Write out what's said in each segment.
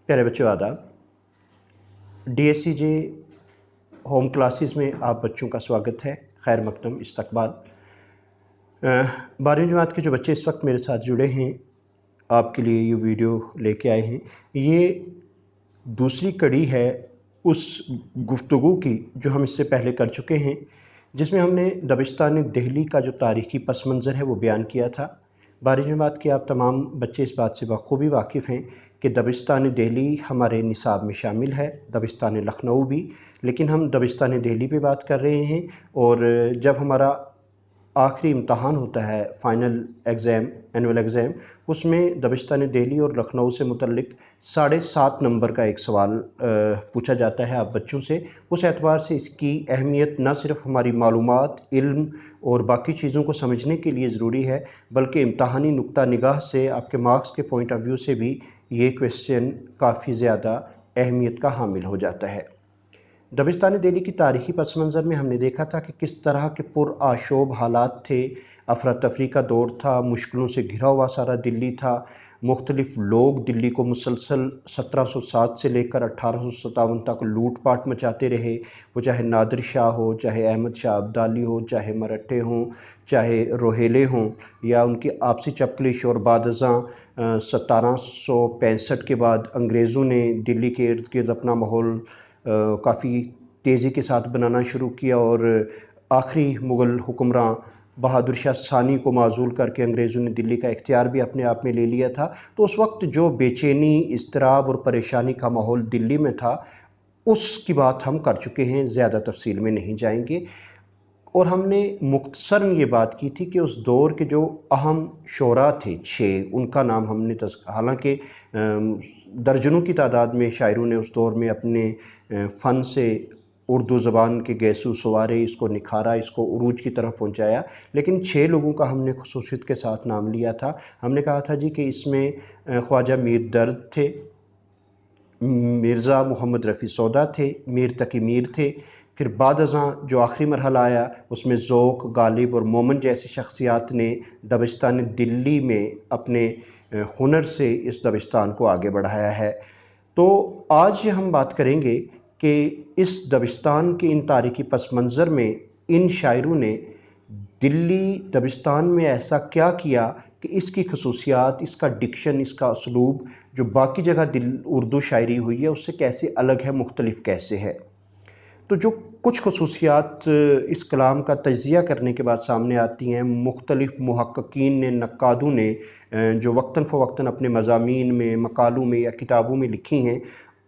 प्यारे बच्चों आदाब। DSCJ होम क्लासेस में आप बच्चों का स्वागत है। खैर मकदम इस्तकबाल। 12वीं जमात के जो बच्चे इस वक्त मेरे साथ जुड़े हैं, आपके लिए ये वीडियो लेके आए हैं। ये दूसरी कड़ी है उस गुफ्तगू की जो हम इससे पहले कर चुके हैं, जिसमें हमने दबिस्तान दिल्ली का जो तारीख़ी पस मंज़र है वो बयान किया था। 12वीं जमात के आप तमाम बच्चे इस बात से बखूबी वाकिफ़ हैं कि दबिस्तान दिल्ली हमारे निसाब में शामिल है, दबिस्तान लखनऊ भी, लेकिन हम दबिस्तान दिल्ली पे बात कर रहे हैं। और जब हमारा आखिरी इम्तहान होता है, फ़ाइनल एग्ज़ाम, एनुअल एग्ज़ाम, उसमें दबिस्तान दिल्ली और लखनऊ से मुतल्लिक 7.5 नंबर का एक सवाल पूछा जाता है आप बच्चों से। उस एतबार से इसकी अहमियत न सिर्फ़ हमारी मालूमात, इल्म और बाकी चीज़ों को समझने के लिए ज़रूरी है, बल्कि इम्तहानी नुक्ता निगाह से, आपके मार्क्स के पॉइंट ऑफ व्यू से भी ये क्वेश्चन काफ़ी ज़्यादा अहमियत का हामिल हो जाता है। दबिस्तान दिल्ली की तारीख़ी पस मंज़र में हमने देखा था कि किस तरह के पुरआशोब हालात थे, अफरा तफरी का दौर था, मुश्किलों से घिरा हुआ सारा दिल्ली था। मुख्तलिफ़ लोग दिल्ली को मुसलसल 1707 से लेकर 1857 तक लूट पाट मचाते रहे। वो चाहे नादिर शाह हो, चाहे अहमद शाह अब्दाली हो, चाहे मराठे हों, चाहे रोहेले हों, या उनकी आपसी चपकलिश। और बादशाह 1765 के बाद अंग्रेज़ों ने दिल्ली के इर्द गिर्द अपना माहौल काफ़ी तेज़ी के साथ बनाना शुरू किया, और आखिरी मुग़ल हुक्मरान बहादुर शाह सानी को माज़ूल करके अंग्रेज़ों ने दिल्ली का इख्तियार भी अपने आप में ले लिया था। तो उस वक्त जो बेचैनी, इज़्तिराब और परेशानी का माहौल दिल्ली में था, उसकी बात हम कर चुके हैं, ज़्यादा तफसील में नहीं जाएंगे। और हमने मुख्तसरन ये बात की थी कि उस दौर के जो अहम शोरा थे 6, उनका नाम हमने हालांकि दर्जनों की तादाद में शायरों ने उस दौर में अपने फ़न से उर्दू ज़बान के गैसू सवारे, इसको निखारा, इसको उरूज की तरफ पहुंचाया, लेकिन 6 लोगों का हमने खुसूसियत के साथ नाम लिया था। हमने कहा था जी कि इसमें ख्वाजा मीर दर्द थे, मिर्ज़ा मोहम्मद रफ़ी सौदा थे, मीर तकी मीर थे। फिर बाद अज़ां जो आखिरी मरहला आया, उसमें ज़ौक़, गालिब और मोमन जैसी शख्सियात ने दबिस्तान दिल्ली में अपने हुनर से इस दबिस्तान को आगे बढ़ाया है। तो आज हम बात करेंगे कि इस दबिस्तान के इन तारीख़ी पस मंज़र में इन शायरों ने दिल्ली दबिस्तान में ऐसा क्या किया कि इसकी खसूसियात, इसका डिक्शन, इसका उसलूब जो बाकी जगह उर्दू शायरी हुई है उससे कैसे अलग है, मुख्तलिफ कैसे है। तो जो कुछ खसूसियात इस कलाम का तज्ज़िया करने के बाद सामने आती हैं, मुख्तलिफ मुहक्किकीन ने, नक्कादों ने जो वक्तन फ़वक्तन अपने मज़ामीन में, मकालों में या किताबों में लिखी हैं,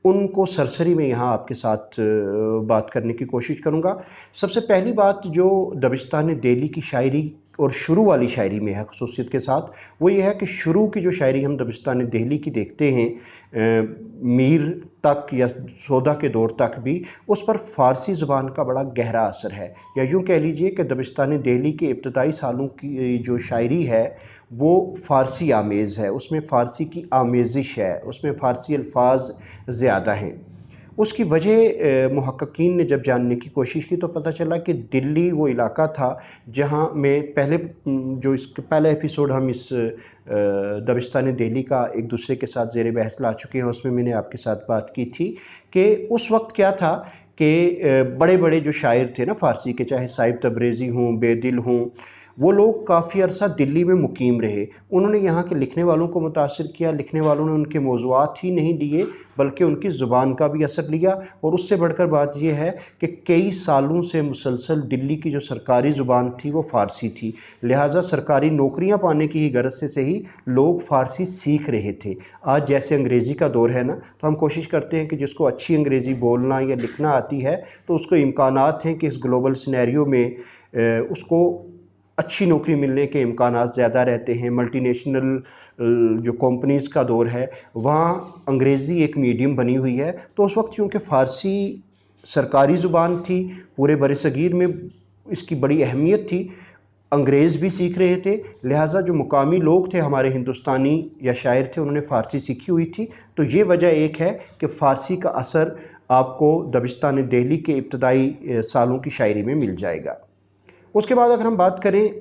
उनको सरसरी में यहाँ आपके साथ बात करने की कोशिश करूँगा। सबसे पहली बात जो दबिस्तान दिल्ली की शायरी और शुरू वाली शायरी में है खसूसियत के साथ, वो ये है कि शुरू की जो शायरी हम दबिस्तान दिल्ली की देखते हैं, मीर तक या सौदा के दौर तक भी, उस पर फ़ारसी ज़ुबान का बड़ा गहरा असर है। या यूँ कह लीजिए कि दबिस्तान दिल्ली के इब्तदाई सालों की जो शायरी है वो फ़ारसी आमेज़ है, उसमें फ़ारसी की आमेज़िश है, उसमें फ़ारसी अल्फाज ज़्यादा हैं। उसकी वजह मुहक्किकीन ने जब जानने की कोशिश की तो पता चला कि दिल्ली वो इलाका था जहाँ में पहले जो इसके पहला एपिसोड हम इस दबिस्तान दिल्ली का एक दूसरे के साथ ज़ेर बहस ला चुके हैं, उसमें मैंने आपके साथ बात की थी कि उस वक्त क्या था कि बड़े बड़े जो शायर थे ना फ़ारसी के, चाहे साहिब तबरेज़ी हों, बेदिल हों, वो लोग काफ़ी अरसा दिल्ली में मुकीम रहे। उन्होंने यहाँ के लिखने वालों को मुतासिर किया, लिखने वालों ने उनके मौज़ूआत ही नहीं दिए बल्कि उनकी ज़ुबान का भी असर लिया। और उससे बढ़कर बात यह है कि कई सालों से मुसलसल दिल्ली की जो सरकारी ज़ुबान थी वो फ़ारसी थी, लिहाजा सरकारी नौकरियाँ पाने की ही गरज से सही लोग फ़ारसी सीख रहे थे। आज जैसे अंग्रेज़ी का दौर है ना, तो हम कोशिश करते हैं कि जिसको अच्छी अंग्रेज़ी बोलना या लिखना आती है तो उसको इम्कानात हैं कि इस ग्लोबल सिनेरियो में उसको अच्छी नौकरी मिलने के इम्कानात ज़्यादा रहते हैं। मल्टीनेशनल जो कंपनीज़ का दौर है, वहाँ अंग्रेज़ी एक मीडियम बनी हुई है। तो उस वक्त चूँकि फ़ारसी सरकारी ज़ुबान थी, पूरे बरसगीर में इसकी बड़ी अहमियत थी, अंग्रेज़ भी सीख रहे थे, लिहाजा जो मुकामी लोग थे हमारे हिंदुस्तानी या शायर थे, उन्होंने फ़ारसी सीखी हुई थी। तो ये वजह एक है कि फ़ारसी का असर आपको दबिस्तान दिल्ली के इब्तदाई सालों की शायरी में मिल जाएगा। उसके बाद अगर हम बात करें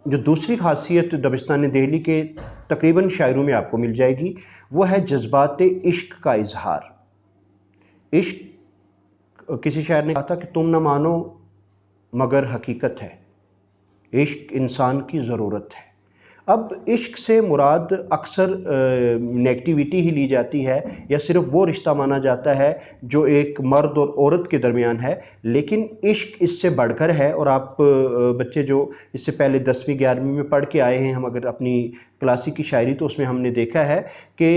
जो दूसरी खासियत दबिस्तान दहली के तकरीबन शायरों में आपको मिल जाएगी वो है जज्बात इश्क का इजहार। इश्क, किसी शायर ने कहा था कि तुम न मानो मगर हकीकत है, इश्क इंसान की ज़रूरत है। अब इश्क से मुराद अक्सर नेगेटिविटी ही ली जाती है या सिर्फ वो रिश्ता माना जाता है जो एक मर्द और औरत के दरमियान है, लेकिन इश्क इससे बढ़कर है। और आप बच्चे जो इससे पहले 10वीं 11वीं में पढ़ के आए हैं, हम अगर अपनी क्लासिक की शायरी, तो उसमें हमने देखा है कि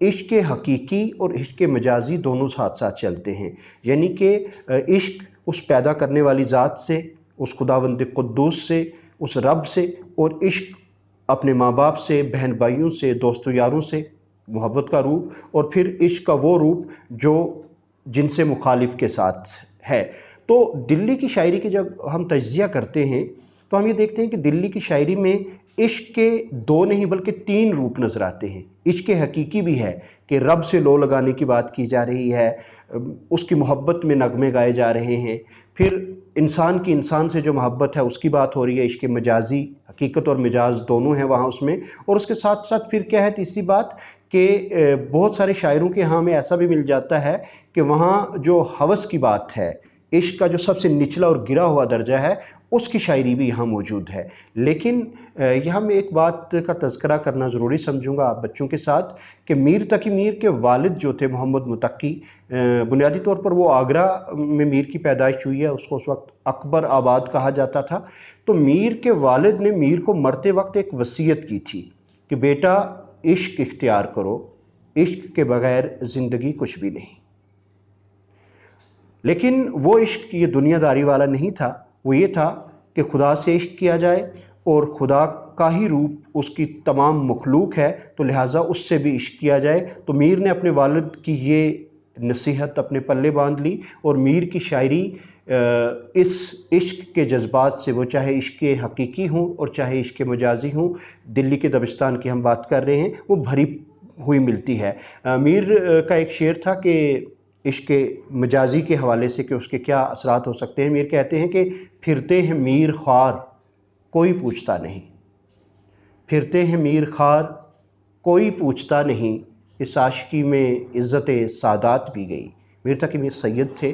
इश्क हकीकी और इश्क मजाजी दोनों साथ साथ चलते हैं। यानी कि इश्क उस पैदा करने वाली ज़ात से, उस खुदावंद कुद्दूस से, उस रब से, और इश्क अपने माँ बाप से, बहन भाइयों से, दोस्तों यारों से मोहब्बत का रूप, और फिर इश्क का वो रूप जो जिनसे मुखालिफ के साथ है। तो दिल्ली की शायरी की जब हम तज्ज़िया करते हैं तो हम ये देखते हैं कि दिल्ली की शायरी में इश्क के 2 नहीं बल्कि 3 रूप नज़र आते हैं। इश्क हकीकी भी है कि रब से लो लगाने की बात की जा रही है, उसकी मोहब्बत में नगमे गाए जा रहे हैं। फिर इंसान की इंसान से जो मोहब्बत है उसकी बात हो रही है। इश्क मजाजी, हकीकत और मिजाज दोनों हैं वहाँ उसमें। और उसके साथ साथ फिर क्या है तीसरी बात कि बहुत सारे शायरों के यहाँ में ऐसा भी मिल जाता है कि वहाँ जो हवस की बात है, इश्क का जो सबसे निचला और गिरा हुआ दर्जा है, उसकी शायरी भी यहाँ मौजूद है। लेकिन यहाँ मैं एक बात का तज़किरा करना ज़रूरी समझूंगा आप बच्चों के साथ कि मीर तकी मीर के वालिद जो थे मोहम्मद मुतक्की, बुनियादी तौर पर वो आगरा में मीर की पैदाइश हुई है, उसको उस वक्त अकबर आबाद कहा जाता था। तो मीर के वालिद ने मीर को मरते वक्त एक वसीयत की थी कि बेटा इश्क इख्तियार करो, इश्क के बगैर ज़िंदगी कुछ भी नहीं। लेकिन वो इश्क ये दुनियादारी वाला नहीं था, वो ये था कि खुदा से इश्क किया जाए और खुदा का ही रूप उसकी तमाम मखलूक है, तो लिहाजा उससे भी इश्क किया जाए। तो मीर ने अपने वालिद की ये नसीहत अपने पल्ले बांध ली और मीर की शायरी इस इश्क के जज्बात से, वो चाहे इश्क हकीकी हों और चाहे इश्क मजाजी हों, दिल्ली के दबिस्तान की हम बात कर रहे हैं, वो भरी हुई मिलती है। मीर का एक शेर था कि इश्क मजाजी के हवाले से कि उसके क्या असरात हो सकते हैं। मीर कहते हैं कि फिरते हैं मीर ख्वार कोई पूछता नहीं, फिरते हैं मीर ख्वार कोई पूछता नहीं, इस आशिकी में इज़्ज़त सादात भी गई। मीर तकी मीर सैयद थे,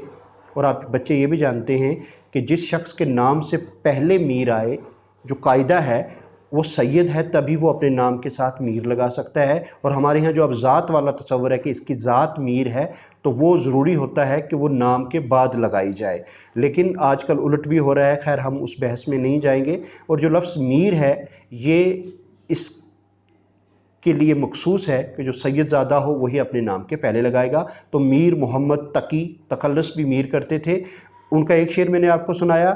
और आप बच्चे ये भी जानते हैं कि जिस शख्स के नाम से पहले मीर आए, जो कायदा है वो सैयद है, तभी वो अपने नाम के साथ मीर लगा सकता है। और हमारे यहाँ जो अब ज़ात वाला तस्वर है कि इसकी ज़ात मीर है, तो वो ज़रूरी होता है कि वो नाम के बाद लगाई जाए। लेकिन आजकल उलट भी हो रहा है, खैर हम उस बहस में नहीं जाएंगे। और जो लफ्ज़ मीर है ये इस के लिए मखसूस है कि जो सैयदज़ादा हो वही अपने नाम के पहले लगाएगा। तो मीर मोहम्मद तकी तखल्लुस भी मीर करते थे। उनका एक शेर मैंने आपको सुनाया।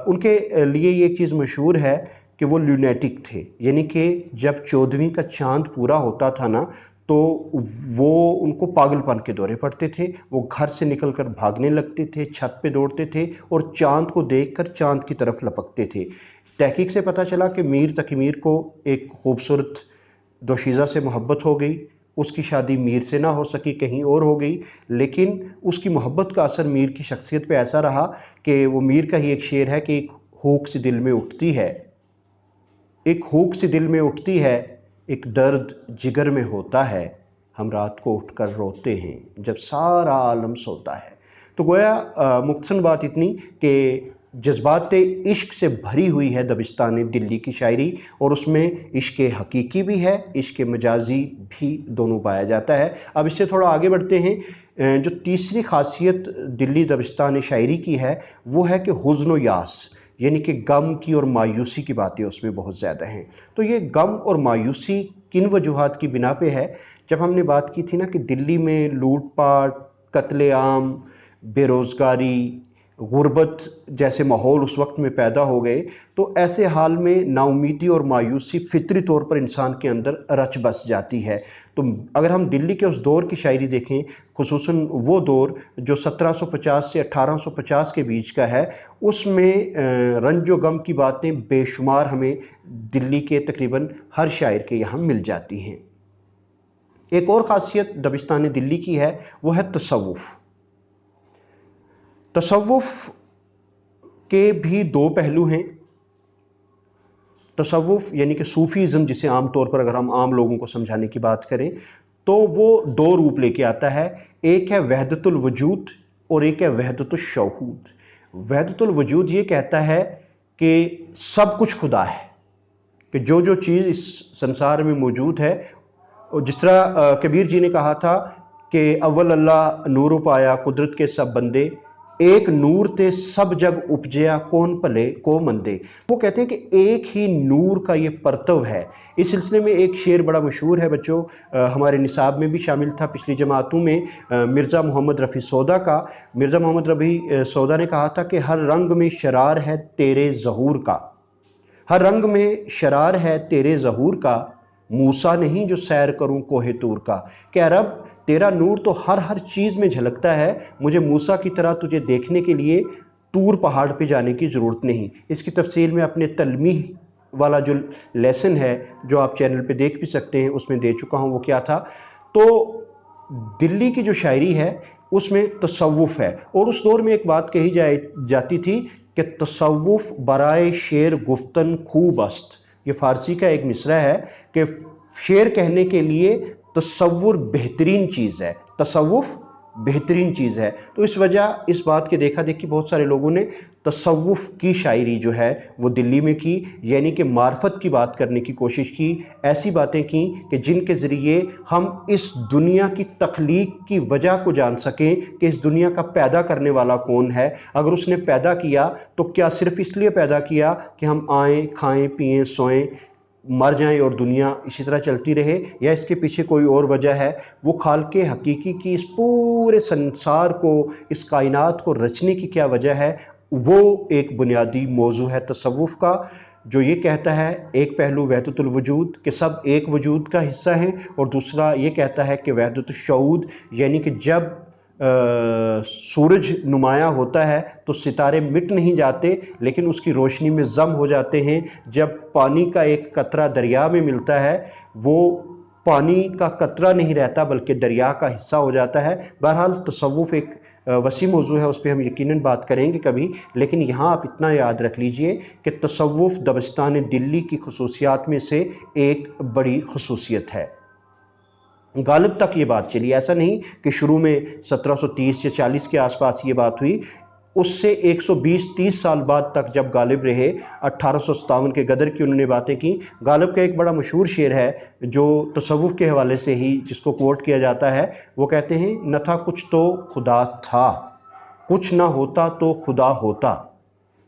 उनके लिए ये चीज़ मशहूर है कि वो ल्यूनेटिक थे, यानी कि जब 14वीं का चांद पूरा होता था ना, तो वो उनको पागलपन के दौरे पड़ते थे। वो घर से निकलकर भागने लगते थे, छत पे दौड़ते थे और चांद को देखकर चांद की तरफ लपकते थे। तहकीक से पता चला कि मीर तकी मीर को एक खूबसूरत दोशीज़ा से मोहब्बत हो गई। उसकी शादी मीर से ना हो सकी, कहीं और हो गई। लेकिन उसकी मोहब्बत का असर मीर की शख्सियत पे ऐसा रहा कि वो मीर का ही एक शेर है कि एक हुक सी दिल में उठती है, एक हुक सी दिल में उठती है, एक दर्द जिगर में होता है, हम रात को उठकर रोते हैं जब सारा आलम सोता है। तो गोया मुख्तसर बात इतनी कि जज्बात इश्क से भरी हुई है दबिस्तान दिल्ली की शायरी, और उसमें इश्क हकीकी भी है, इश्क मजाजी भी दोनों पाया जाता है। अब इससे थोड़ा आगे बढ़ते हैं। जो तीसरी खासियत दिल्ली दबिस्तान शायरी की है वो है कि हुज़्न व यास, यानी कि गम की और मायूसी की बातें उसमें बहुत ज़्यादा हैं। तो ये गम और मायूसी किन वजूहात की बिना पे है? जब हमने बात की थी ना कि दिल्ली में लूट पाट, कत्लेआम, बेरोज़गारी, गुर्बत जैसे माहौल उस वक्त में पैदा हो गए, तो ऐसे हाल में नाउमीदी और मायूसी फितरी तौर पर इंसान के अंदर रच बस जाती है। तो अगर हम दिल्ली के उस दौर की शायरी देखें, खुसूसन वो दौर जो 1750 से 1850 के बीच का है, उसमें रंजो गम की बातें बेशुमार हमें दिल्ली के तकरीबन हर शायर के यहाँ मिल जाती हैं। एक और ख़ासियत दबिस्तान दिल्ली की है, वो है तसव्वुफ़। तसव्वुफ़ के भी 2 पहलू हैं। تصوف یعنی کہ صوفیزم جسے عام طور پر اگر ہم عام لوگوں کو سمجھانے کی بات کریں تو وہ دو روپ لے کے آتا ہے، ایک ہے وحدت الوجود اور ایک ہے وحدت الشہود۔ وحدت الوجود یہ کہتا ہے کہ سب کچھ خدا ہے، کہ جو جو چیز اس سنسار میں موجود ہے، اور جس طرح کبیر جی نے کہا تھا کہ اول اللہ نور پایا قدرت کے سب بندے، ایک نور تے سب جگ اپجیا کون بھلے کو مندے۔ وہ کہتے ہیں کہ ایک ہی نور کا یہ پرتو ہے۔ اس سلسلے میں ایک شعر بڑا مشہور ہے بچوں، ہمارے نصاب میں بھی شامل تھا پچھلی جماعتوں میں، مرزا محمد رفیع سودا کا۔ مرزا محمد رفیع سودا نے کہا تھا کہ ہر رنگ میں شرار ہے تیرے ظہور کا، ہر رنگ میں شرار ہے تیرے ظہور کا، موسیٰ نہیں جو سیر کروں کوہ طور کا۔ کہ اے رب تیرا نور تو ہر چیز میں جھلکتا ہے، مجھے موسیٰ کی طرح تجھے دیکھنے کے لیے طور پہاڑ پہ جانے کی ضرورت نہیں۔ اس کی تفصیل میں اپنے تلمیح والا جو لیسن ہے جو آپ چینل پہ دیکھ بھی سکتے ہیں اس میں دے چکا ہوں، وہ کیا تھا۔ تو دلی کی جو شاعری ہے اس میں تصوف ہے، اور اس دور میں ایک بات کہی جاتی تھی کہ تصوف برائے شعر گفتن خوب است۔ یہ فارسی کا ایک مصرع ہے کہ شعر کہنے کے لیے تصور بہترین چیز ہے، تصوف بہترین چیز ہے۔ تو اس وجہ اس بات کے دیکھا دیکھی بہت سارے لوگوں نے تصوف کی شاعری جو ہے وہ دلی میں کی، یعنی کہ معرفت کی بات کرنے کی کوشش کی، ایسی باتیں کی کہ جن کے ذریعے ہم اس دنیا کی تخلیق کی وجہ کو جان سکیں کہ اس دنیا کا پیدا کرنے والا کون ہے۔ اگر اس نے پیدا کیا تو کیا صرف اس لیے پیدا کیا کہ ہم آئیں کھائیں پئیں سوئیں مر جائیں اور دنیا اسی طرح چلتی رہے، یا اس کے پیچھے کوئی اور وجہ ہے؟ وہ خالق حقیقی کی اس پورے سنسار کو، اس کائنات کو رچنے کی کیا وجہ ہے؟ وہ ایک بنیادی موضوع ہے تصوف کا، جو یہ کہتا ہے ایک پہلو وحدت الوجود کہ سب ایک وجود کا حصہ ہیں، اور دوسرا یہ کہتا ہے کہ وحدت الشہود یعنی کہ جب سورج نمایاں ہوتا ہے تو ستارے مٹ نہیں جاتے لیکن اس کی روشنی میں ضم ہو جاتے ہیں۔ جب پانی کا ایک قطرہ دریا میں ملتا ہے وہ پانی کا قطرہ نہیں رہتا بلکہ دریا کا حصہ ہو جاتا ہے۔ بہرحال تصوف ایک وسیع موضوع ہے، اس پہ ہم یقیناً بات کریں گے کبھی، لیکن یہاں آپ اتنا یاد رکھ لیجئے کہ تصوف دبستان دلی کی خصوصیات میں سے ایک بڑی خصوصیت ہے۔ غالب تک یہ بات چلی، ایسا نہیں کہ شروع میں 1730 یا 40 کے آس پاس یہ بات ہوئی، اس سے 120-30 سال بعد تک جب غالب رہے، 1857 کے غدر کی انہوں نے باتیں کی۔ غالب کا ایک بڑا مشہور شعر ہے جو تصوف کے حوالے سے ہی جس کو کوٹ کیا جاتا ہے، وہ کہتے ہیں نہ تھا کچھ تو خدا تھا، کچھ نہ ہوتا تو خدا ہوتا،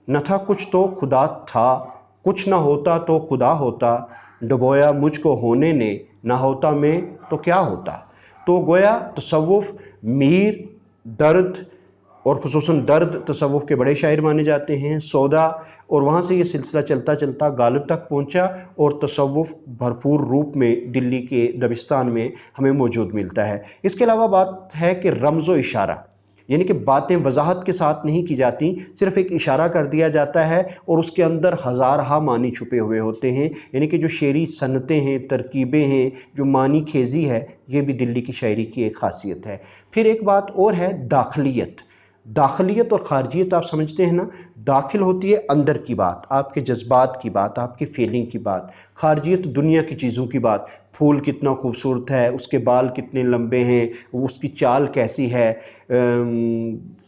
نہ تھا کچھ تو خدا تھا، کچھ نہ ہوتا تو خدا ہوتا، ڈبویا مجھ کو ہونے نے، نہ ہوتا میں تو کیا ہوتا۔ تو گویا تصوف میر، درد، اور خصوصاً درد تصوف کے بڑے شاعر مانے جاتے ہیں، سودا، اور وہاں سے یہ سلسلہ چلتا چلتا غالب تک پہنچا، اور تصوف بھرپور روپ میں دلی کے دبستان میں ہمیں موجود ملتا ہے۔ اس کے علاوہ بات ہے کہ رمز و اشارہ، یعنی کہ باتیں وضاحت کے ساتھ نہیں کی جاتی، صرف ایک اشارہ کر دیا جاتا ہے اور اس کے اندر ہزارہا معنی چھپے ہوئے ہوتے ہیں، یعنی کہ جو شعری صنعتیں ہیں، ترکیبیں ہیں، جو معنی خیزی ہے، یہ بھی دلی کی شاعری کی ایک خاصیت ہے۔ پھر ایک بات اور ہے داخلیت۔ داخلیت اور خارجیت آپ سمجھتے ہیں نا، داخل ہوتی ہے اندر کی بات، آپ کے جذبات کی بات، آپ کی فیلنگ کی بات، خارجیت دنیا کی چیزوں کی بات، پھول کتنا خوبصورت ہے، اس کے بال کتنے لمبے ہیں، اس کی چال کیسی ہے،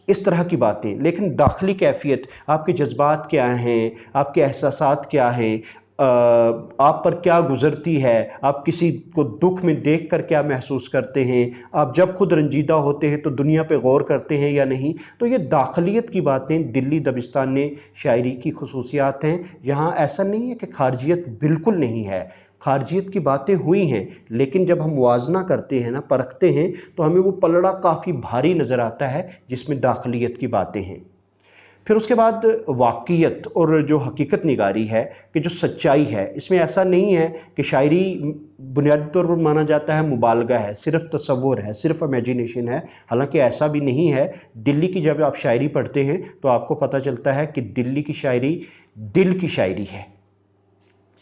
اس طرح کی باتیں۔ لیکن داخلی کیفیت، آپ کے جذبات کیا ہیں، آپ کے احساسات کیا ہیں، آپ پر کیا گزرتی ہے، آپ کسی کو دکھ میں دیکھ کر کیا محسوس کرتے ہیں، آپ جب خود رنجیدہ ہوتے ہیں تو دنیا پہ غور کرتے ہیں یا نہیں۔ تو یہ داخلیت کی باتیں دلی دبستان شاعری کی خصوصیات ہیں۔ یہاں ایسا نہیں ہے کہ خارجیت بالکل نہیں ہے، خارجیت کی باتیں ہوئی ہیں، لیکن جب ہم موازنہ کرتے ہیں نا، پرکھتے ہیں، تو ہمیں وہ پلڑا کافی بھاری نظر آتا ہے جس میں داخلیت کی باتیں ہیں۔ پھر اس کے بعد واقعیت اور جو حقیقت نگاری ہے کہ جو سچائی ہے، اس میں ایسا نہیں ہے کہ شاعری بنیادی طور پر مانا جاتا ہے مبالغہ ہے، صرف تصور ہے، صرف امیجینیشن ہے، حالانکہ ایسا بھی نہیں ہے۔ دلی کی جب آپ شاعری پڑھتے ہیں تو آپ کو پتہ چلتا ہے کہ دلی کی شاعری دل کی شاعری ہے،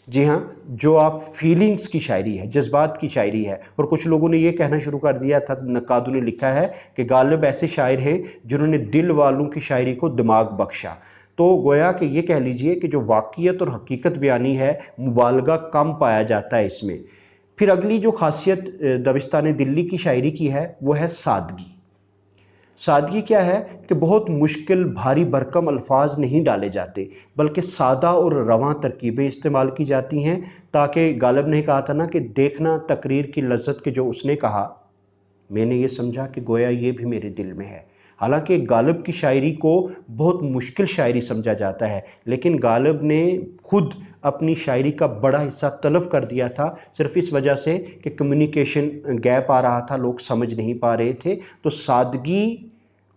جی ہاں، جو آپ فیلنگز کی شاعری ہے، جذبات کی شاعری ہے۔ اور کچھ لوگوں نے یہ کہنا شروع کر دیا تھا، نقادوں نے لکھا ہے کہ غالب ایسے شاعر ہیں جنہوں نے دل والوں کی شاعری کو دماغ بخشا۔ تو گویا کہ یہ کہہ لیجئے کہ جو واقعیت اور حقیقت بیانی ہے مبالغہ کم پایا جاتا ہے اس میں۔ پھر اگلی جو خاصیت دبستان دلی کی شاعری کی ہے وہ ہے سادگی۔ سادگی کیا ہے کہ بہت مشکل بھاری بھرکم الفاظ نہیں ڈالے جاتے، بلکہ سادہ اور رواں ترکیبیں استعمال کی جاتی ہیں، تاکہ غالب نے کہا تھا نا کہ دیکھنا تقریر کی لذت کے جو اس نے کہا، میں نے یہ سمجھا کہ گویا یہ بھی میرے دل میں ہے۔ حالانکہ غالب کی شاعری کو بہت مشکل شاعری سمجھا جاتا ہے، لیکن غالب نے خود اپنی شاعری کا بڑا حصہ تلف کر دیا تھا صرف اس وجہ سے کہ کمیونیکیشن گیپ آ رہا تھا، لوگ سمجھ نہیں پا رہے تھے۔ تو سادگی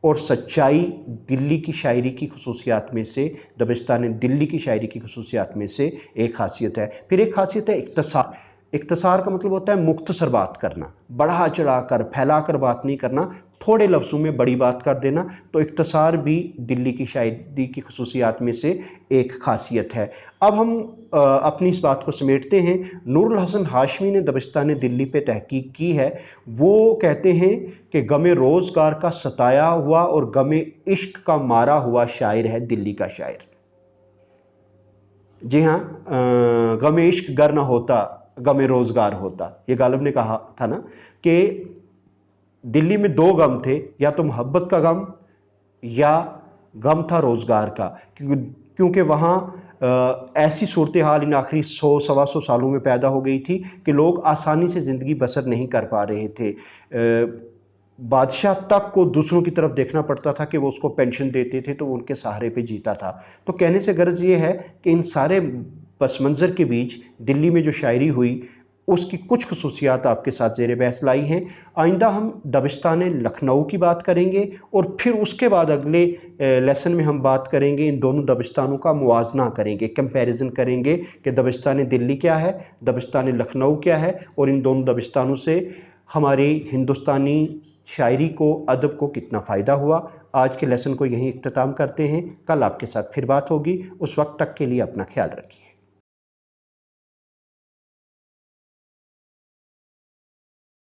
اور سچائی دلی کی شاعری کی خصوصیات میں سے، دبستان دلی کی شاعری کی خصوصیات میں سے ایک خاصیت ہے۔ پھر ایک خاصیت ہے اختصار۔ اختصار کا مطلب ہوتا ہے مختصر بات کرنا، بڑھا چڑھا کر پھیلا کر بات نہیں کرنا، تھوڑے لفظوں میں بڑی بات کر دینا۔ تو اختصار بھی دلی کی شاعری کی خصوصیات میں سے ایک خاصیت ہے۔ اب ہم اپنی اس بات کو سمیٹتے ہیں۔ نور الحسن ہاشمی نے دبستان دلی پہ تحقیق کی ہے۔ وہ کہتے ہیں کہ غم روزگار کا ستایا ہوا اور غم عشق کا مارا ہوا شاعر ہے دلی کا شاعر۔ جی ہاں، غم عشق گر نہ ہوتا غم روزگار ہوتا، یہ غالب نے کہا تھا نا کہ دلی میں دو غم تھے، یا تو محبت کا غم یا غم تھا روزگار کا، کیونکہ وہاں ایسی صورتحال ان آخری 100-125 سالوں میں پیدا ہو گئی تھی کہ لوگ آسانی سے زندگی بسر نہیں کر پا رہے تھے۔ بادشاہ تک کو دوسروں کی طرف دیکھنا پڑتا تھا کہ وہ اس کو پینشن دیتے تھے تو وہ ان کے سہارے پہ جیتا تھا۔ تو کہنے سے غرض یہ ہے کہ ان سارے پس منظر کے بیچ دلی میں جو شاعری ہوئی اس کی کچھ خصوصیات آپ کے ساتھ زیر بحث لائی ہیں۔ آئندہ ہم دبستان لکھنؤ کی بات کریں گے، اور پھر اس کے بعد اگلے لیسن میں ہم بات کریں گے، ان دونوں دبستانوں کا موازنہ کریں گے، کمپیریزن کریں گے کہ دبستان دلی کیا ہے، دبستان لکھنؤ کیا ہے، اور ان دونوں دبستانوں سے ہماری ہندوستانی شاعری کو، ادب کو کتنا فائدہ ہوا۔ آج کے لیسن کو یہیں اختتام کرتے ہیں، کل آپ کے ساتھ پھر بات ہوگی۔ اس وقت تک کے لیے اپنا خیال رکھیے۔